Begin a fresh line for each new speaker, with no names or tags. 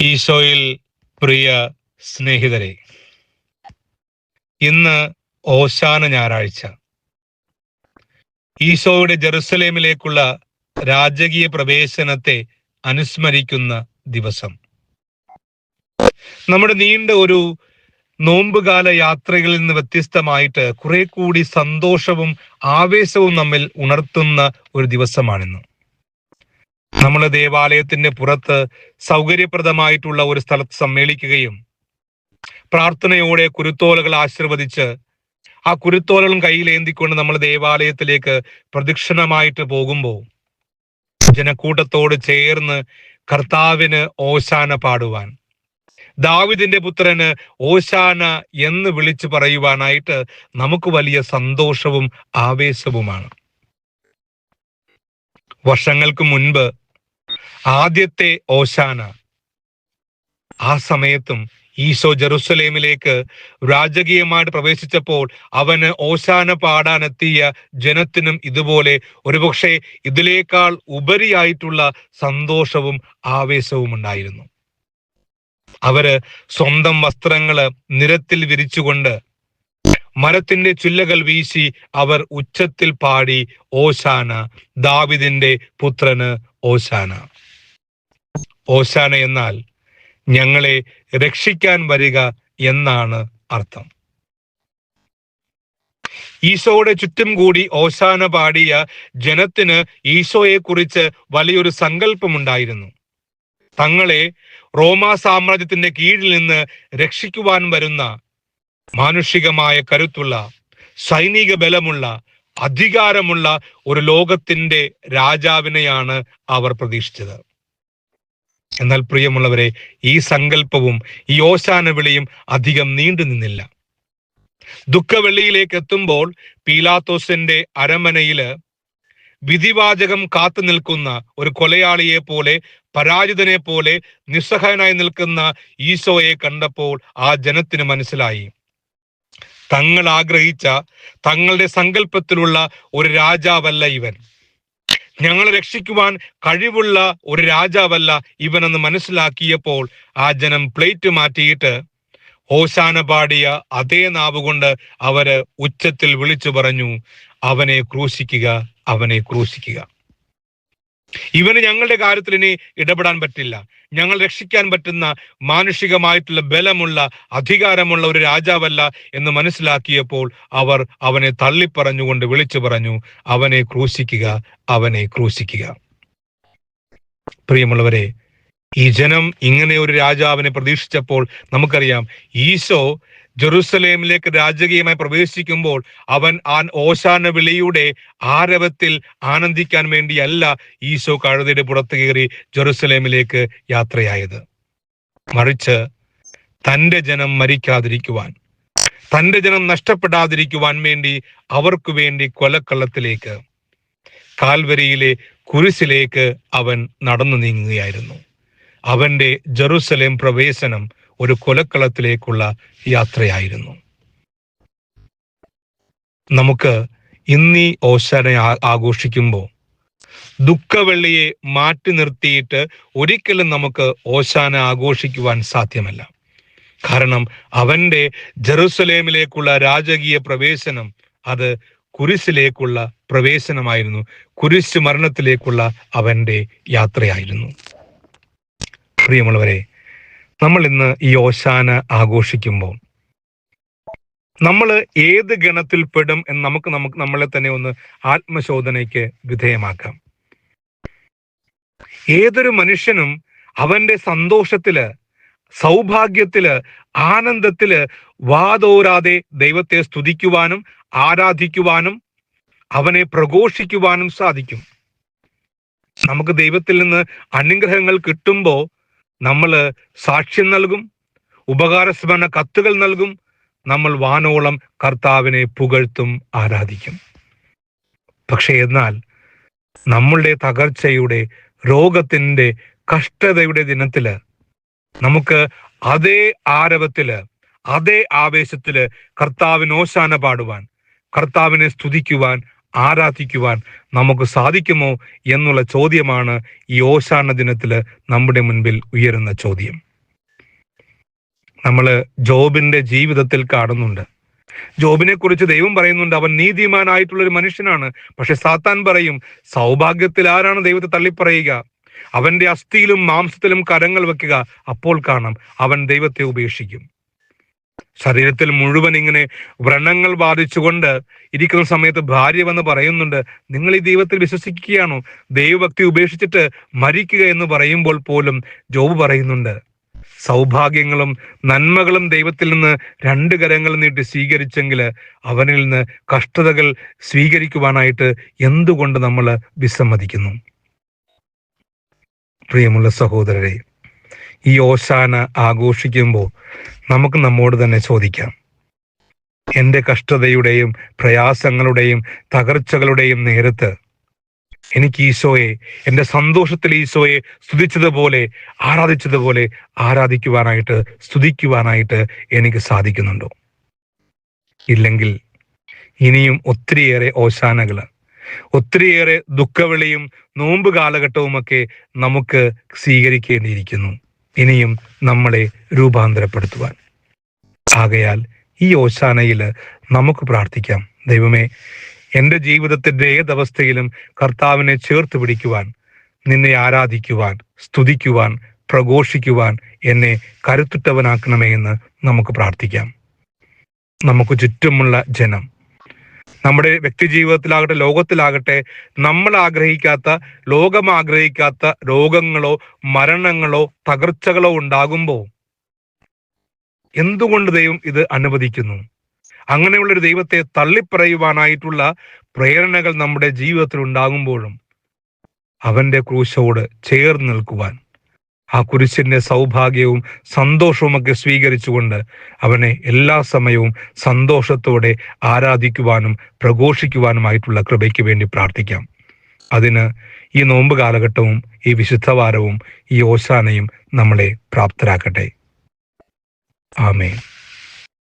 ഈശോയിൽ പ്രിയ സ്നേഹിതരെ, ഇന്ന് ഓശാന ഞായറാഴ്ച. ഈശോയുടെ ജെറുസലേമിലേക്കുള്ള രാജകീയ പ്രവേശനത്തെ അനുസ്മരിക്കുന്ന ദിവസം. നമ്മുടെ നീണ്ട ഒരു നോമ്പുകാല യാത്രകളിൽ നിന്ന് വ്യത്യസ്തമായിട്ട് കുറെ കൂടി സന്തോഷവും ആവേശവും നമ്മിൽ ഉണർത്തുന്ന ഒരു ദിവസമാണിന്ന്. നമ്മൾ ദേവാലയത്തിന്റെ പുറത്ത് സൗകര്യപ്രദമായിട്ടുള്ള ഒരു സ്ഥലത്ത് സമ്മേളിക്കുകയും പ്രാർത്ഥനയോടെ കുരുത്തോലകൾ ആശീർവദിച്ച് ആ കുരുത്തോലകളും കയ്യിലേന്തിക്കൊണ്ട് നമ്മൾ ദേവാലയത്തിലേക്ക് പ്രദക്ഷിണമായിട്ട് പോകുമ്പോൾ ജനക്കൂട്ടത്തോട് ചേർന്ന് കർത്താവിന് ഓശാന പാടുവാൻ, ദാവീദിന്റെ പുത്രന് ഓശാന എന്ന് വിളിച്ചു പറയുവാനായിട്ട് നമുക്ക് വലിയ സന്തോഷവും ആവേശവുമാണ്. വർഷങ്ങൾക്ക് മുൻപ് ആദ്യത്തെ ഓശാന, ആ സമയത്തും ഈശോ ജെറുസലേമിലേക്ക് രാജകീയമായിട്ട് പ്രവേശിച്ചപ്പോൾ അവന് ഓശാന പാടാനെത്തിയ ജനത്തിനും ഇതുപോലെ ഒരുപക്ഷെ ഇതിലേക്കാൾ ഉപരിയായിട്ടുള്ള സന്തോഷവും ആവേശവും ഉണ്ടായിരുന്നു. അവര് സ്വന്തം വസ്ത്രങ്ങള് നിരത്തിൽ വിരിച്ചുകൊണ്ട് മരത്തിന്റെ ചില്ലകൾ വീശി അവർ ഉച്ചത്തിൽ പാടി, ഓശാന, ദാവീദിന്റെ പുത്രന് ഓശാന. ഓശാന എന്നാൽ ഞങ്ങളെ രക്ഷിക്കാൻ വരിക എന്നാണ് അർത്ഥം. ഈശോയുടെ ചുറ്റും കൂടി ഓശാന പാടിയ ജനത്തിന് ഈശോയെ കുറിച്ച് വലിയൊരു സങ്കല്പമുണ്ടായിരുന്നു. തങ്ങളെ റോമാ സാമ്രാജ്യത്തിന്റെ കീഴിൽ നിന്ന് രക്ഷിക്കുവാൻ വരുന്ന മാനുഷികമായ കരുത്തുള്ള, സൈനിക ബലമുള്ള, അധികാരമുള്ള ഒരു ലോകത്തിന്റെ രാജാവിനെയാണ് അവർ പ്രതീക്ഷിച്ചത്. എന്നാൽ പ്രിയമുള്ളവരെ, ഈ സങ്കല്പവും ഈ ഓശാന വിളിയും അധികം നീണ്ടു നിന്നില്ല. ദുഃഖവെള്ളിയിലേക്ക് എത്തുമ്പോൾ പീലാത്തോസിന്റെ അരമനയില് വിധിവാചകം കാത്തു നിൽക്കുന്ന ഒരു കൊലയാളിയെ പോലെ, പരാജിതനെ പോലെ നിസ്സഹായനായി നിൽക്കുന്ന ഈശോയെ കണ്ടപ്പോൾ ആ ജനത്തിന് മനസ്സിലായി, തങ്ങൾ ആഗ്രഹിച്ച, തങ്ങളുടെ സങ്കല്പത്തിലുള്ള ഒരു രാജാവല്ല ഇവൻ. ഞങ്ങളെ രക്ഷിക്കുവാൻ കഴിവുള്ള ഒരു രാജാവല്ല ഇവനെന്ന് മനസ്സിലാക്കിയപ്പോൾ ആ ജനം പ്ലേറ്റ് മാറ്റിയിട്ട് ഓശാന പാടിയ അതേ നാവുകൊണ്ട് അവര് ഉച്ചത്തിൽ വിളിച്ചു പറഞ്ഞു, അവനെ ക്രൂശിക്കുക, അവനെ ക്രൂശിക്കുക. ഇവന് ഞങ്ങളുടെ കാര്യത്തിൽ ഇനി ഇടപെടാൻ പറ്റില്ല. ഞങ്ങൾ രക്ഷിക്കാൻ പറ്റുന്ന മാനുഷികമായിട്ടുള്ള ബലമുള്ള, അധികാരമുള്ള ഒരു രാജാവല്ല എന്ന് മനസ്സിലാക്കിയപ്പോൾ അവർ അവനെ തള്ളിപ്പറഞ്ഞുകൊണ്ട് വിളിച്ചു പറഞ്ഞു, അവനെ ക്രൂശിക്കുക, അവനെ ക്രൂശിക്കുക. പ്രിയമുള്ളവരെ, ഈ ജനം ഇങ്ങനെ ഒരു രാജാവിനെ പ്രതീക്ഷിച്ചപ്പോൾ നമുക്കറിയാം, ഈശോ ജെറുസലേമിലേക്ക് രാജകീയമായി പ്രവേശിക്കുമ്പോൾ അവൻ ആ ഓശാന വിളിയുടെ ആരവത്തിൽ ആനന്ദിക്കാൻ വേണ്ടിയല്ല ഈശോ കഴുതയുടെ പുറത്ത് കയറി ജെറുസലേമിലേക്ക് യാത്രയായത്. മറിച്ച് തൻ്റെ ജനം മരിക്കാതിരിക്കുവാൻ, തൻ്റെ ജനം നഷ്ടപ്പെടാതിരിക്കുവാൻ വേണ്ടി, അവർക്ക് വേണ്ടി കൊലക്കളത്തിലേക്ക്, കാൽവരിയിലെ കുരിശിലേക്ക് അവൻ നടന്നു നീങ്ങുകയായിരുന്നു. അവന്റെ ജെറുസലേം പ്രവേശനം ഒരു കൊലക്കളത്തിലേക്കുള്ള യാത്രയായിരുന്നു. നമുക്ക് ഇന്നീ ഓശാന ആഘോഷിക്കുമ്പോൾ ദുഃഖവെള്ളിയെ മാറ്റി നിർത്തിയിട്ട് ഒരിക്കലും നമുക്ക് ഓശാന ആഘോഷിക്കുവാൻ സാധ്യമല്ല. കാരണം അവന്റെ ജെറുസലേമിലേക്കുള്ള രാജകീയ പ്രവേശനം അത് കുരിശിലേക്കുള്ള പ്രവേശനമായിരുന്നു. കുരിശ് മരണത്തിലേക്കുള്ള അവന്റെ യാത്രയായിരുന്നു. പ്രിയമുള്ളവരെ, നമ്മൾ ഇന്ന് ഈ ഓശാന ആഘോഷിക്കുമ്പോൾ നമ്മൾ ഏത് ഗണത്തിൽ പെടും എന്ന് നമുക്ക് നമ്മളെ തന്നെ ഒന്ന് ആത്മശോധനയ്ക്ക് വിധേയമാക്കാം. ഏതൊരു മനുഷ്യനും അവന്റെ സന്തോഷത്തില്, സൗഭാഗ്യത്തില്, ആനന്ദത്തില് വാതോരാതെ ദൈവത്തെ സ്തുതിക്കുവാനും ആരാധിക്കുവാനും അവനെ പ്രഘോഷിക്കുവാനും സാധിക്കും. നമുക്ക് ദൈവത്തിൽ നിന്ന് അനുഗ്രഹങ്ങൾ കിട്ടുമ്പോൾ നമ്മൾ സാക്ഷ്യം നൽകും, ഉപകാരസ്മരണ കത്തുകൾ നൽകും, നമ്മൾ വാനോളം കർത്താവിനെ പുകഴ്ത്തും, ആരാധിക്കും. പക്ഷെ എന്നാൽ നമ്മളുടെ തകർച്ചയുടെ, രോഗത്തിന്റെ, കഷ്ടതയുടെ ദിനത്തില് നമുക്ക് അതേ ആരവത്തില്, അതേ ആവേശത്തില് കർത്താവിന് ഓശാന പാടുവാൻ, കർത്താവിനെ സ്തുതിക്കുവാൻ, ആരാധിക്കുവാൻ നമുക്ക് സാധിക്കുമോ എന്നുള്ള ചോദ്യമാണ് ഈ ഓശാന ദിനത്തില് നമ്മുടെ മുൻപിൽ ഉയരുന്ന ചോദ്യം. നമ്മൾ ജോബിന്റെ ജീവിതത്തിൽ കാണുന്നുണ്ട്. ജോബിനെ കുറിച്ച് ദൈവം പറയുന്നുണ്ട്, അവൻ നീതിമാനായിട്ടുള്ള ഒരു മനുഷ്യനാണ്. പക്ഷെ സാത്താൻ പറയും, സൗഭാഗ്യത്തിൽ ആരാണ് ദൈവത്തെ തള്ളിപ്പറയുക? അവന്റെ അസ്ഥിയിലും മാംസത്തിലും കരങ്ങൾ വെക്കുക, അപ്പോൾ കാണാം അവൻ ദൈവത്തെ ഉപേക്ഷിക്കും. ശരീരത്തിൽ മുഴുവൻ ഇങ്ങനെ വ്രണങ്ങൾ ബാധിച്ചുകൊണ്ട് ഇരിക്കുന്ന സമയത്ത് ഭാര്യ വന്ന് പറയുന്നുണ്ട്, നിങ്ങൾ ഈ ദൈവത്തിൽ വിശ്വസിക്കുകയാണോ? ദൈവഭക്തി ഉപേക്ഷിച്ചിട്ട് മരിക്കുക എന്ന് പറയുമ്പോൾ പോലും ജോബ് പറയുന്നുണ്ട്, സൗഭാഗ്യങ്ങളും നന്മകളും ദൈവത്തിൽ നിന്ന് 2 കരങ്ങൾ നീട്ടി സ്വീകരിച്ചെങ്കിൽ അവനിൽ നിന്ന് കഷ്ടതകൾ സ്വീകരിക്കുവാനായിട്ട് എന്തുകൊണ്ട് നമ്മൾ വിസമ്മതിക്കുന്നു? പ്രിയമുള്ള സഹോദരരെ, ഈ ഓശാന ആഘോഷിക്കുമ്പോൾ നമുക്ക് നമ്മോട് തന്നെ ചോദിക്കാം, എൻ്റെ കഷ്ടതയുടെയും പ്രയാസങ്ങളുടെയും തകർച്ചകളുടെയും നേരത്ത് എനിക്ക് ഈശോയെ, എൻ്റെ സന്തോഷത്തിൽ ഈശോയെ സ്തുതിച്ചതുപോലെ ആരാധിച്ചതുപോലെ ആരാധിക്കുവാനായിട്ട് സ്തുതിക്കുവാനായിട്ട് എനിക്ക് സാധിക്കുന്നുണ്ടോ? ഇല്ലെങ്കിൽ ഇനിയും ഒത്തിരിയേറെ ഓശാനകൾ, ഒത്തിരിയേറെ ദുഃഖവിളിയും നോമ്പ് കാലഘട്ടവുമൊക്കെ നമുക്ക് സ്വീകരിക്കേണ്ടിയിരിക്കുന്നു, ഇനിയും നമ്മളെ രൂപാന്തരപ്പെടുത്തുവാൻ. ആകയാൽ ഈ ഓശാനയിൽ നമുക്ക് പ്രാർത്ഥിക്കാം, ദൈവമേ, എൻ്റെ ജീവിതത്തിന്റെ ഏതവസ്ഥയിലും കർത്താവിനെ ചേർത്ത് പിടിക്കുവാൻ, നിന്നെ ആരാധിക്കുവാൻ, സ്തുതിക്കുവാൻ, പ്രഘോഷിക്കുവാൻ എന്നെ കരുത്തുറ്റവനാക്കണമേ എന്ന് നമുക്ക് പ്രാർത്ഥിക്കാം. നമുക്ക് ചുറ്റുമുള്ള ജനം, നമ്മുടെ വ്യക്തി ജീവിതത്തിലാകട്ടെ ലോകത്തിലാകട്ടെ, നമ്മൾ ആഗ്രഹിക്കാത്ത, ലോകം ആഗ്രഹിക്കാത്ത രോഗങ്ങളോ മരണങ്ങളോ തകർച്ചകളോ ഉണ്ടാകുമ്പോൾ എന്തുകൊണ്ട് ദൈവം ഇത് അനുവദിക്കുന്നു? അങ്ങനെയുള്ളൊരു ദൈവത്തെ തള്ളിപ്പറയുവാനായിട്ടുള്ള പ്രേരണകൾ നമ്മുടെ ജീവിതത്തിൽ ഉണ്ടാകുമ്പോഴും അവന്റെ ക്രൂശോട് ചേർന്ന് നിൽക്കുവാൻ, ആ കുരിശിന്റെ സൗഭാഗ്യവും സന്തോഷവും ഒക്കെ സ്വീകരിച്ചുകൊണ്ട് അവനെ എല്ലാ സമയവും സന്തോഷത്തോടെ ആരാധിക്കുവാനും പ്രഘോഷിക്കുവാനുമായിട്ടുള്ള കൃപയ്ക്ക് വേണ്ടി പ്രാർത്ഥിക്കാം. അതിന് ഈ നോമ്പ് കാലഘട്ടവും ഈ വിശുദ്ധവാരവും ഈ ഓശാനയും നമ്മളെ പ്രാപ്തരാക്കട്ടെ. ആമേൻ.